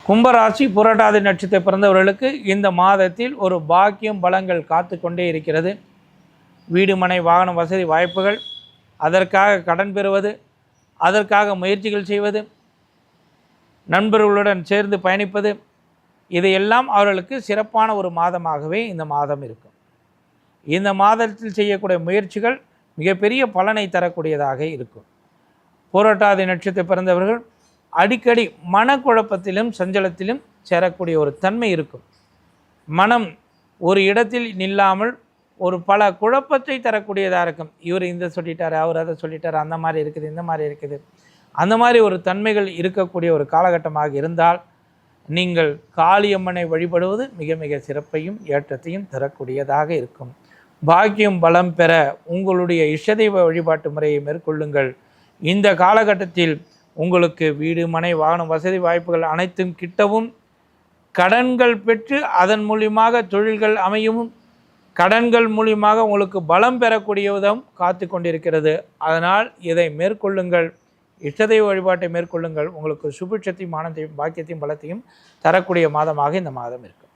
கும்பராசி புரட்டாதி நட்சத்திரத்தை பிறந்தவர்களுக்கு இந்த மாதத்தில் ஒரு பாக்கியம் பலங்கள் காத்து கொண்டே இருக்கிறது. வீடு மனை வாகனம் வசதி வாய்ப்புகள், அதற்காக கடன் பெறுவது, அதற்காக முயற்சிகள் செய்வது, நண்பர்களுடன் சேர்ந்து பயணிப்பது, இதையெல்லாம் அவர்களுக்கு சிறப்பான ஒரு மாதமாகவே இந்த மாதம் இருக்கும். இந்த மாதத்தில் செய்யக்கூடிய முயற்சிகள் மிகப்பெரிய பலனை தரக்கூடியதாக இருக்கும். புரட்டாதி நட்சத்திரத்தை பிறந்தவர்கள் அடிக்கடி மனக்குழப்பத்திலும் சஞ்சலத்திலும் சேரக்கூடிய ஒரு தன்மை இருக்கும். மனம் ஒரு இடத்தில் நில்லாமல் ஒரு பல குழப்பத்தை தரக்கூடியதாக இருக்கும். இவர் இந்த சொல்லிட்டார், அவர் அதை சொல்லிட்டார், அந்த மாதிரி இருக்குது, இந்த மாதிரி இருக்குது, அந்த மாதிரி ஒரு தன்மைகள் இருக்கக்கூடிய ஒரு காலகட்டமாக இருந்தால் நீங்கள் காளியம்மனை வழிபடுவது மிக மிக சிறப்பையும் ஏற்றத்தையும் தரக்கூடியதாக இருக்கும். பாக்கியம் பலம் பெற உங்களுடைய இஷ்டதெய்வ வழிபாட்டு முறையை மேற்கொள்ளுங்கள். இந்த காலகட்டத்தில் உங்களுக்கு வீடு மனை வாகனம் வசதி வாய்ப்புகள் அனைத்தும் கிட்டவும், கடன்கள் பெற்று அதன் மூலியமாக தொழில்கள் அமையவும், கடன்கள் மூலியமாக உங்களுக்கு பலம் பெறக்கூடிய விதம் காத்து கொண்டிருக்கிறது. அதனால் இதை மேற்கொள்ளுங்கள். இஷ்டதெய்வ வழிபாட்டை மேற்கொள்ளுங்கள். உங்களுக்கு சுபிட்சத்தையும் ஆனந்தையும் பாக்கியத்தையும் பலத்தையும் தரக்கூடிய மாதமாக இந்த மாதம் இருக்கும்.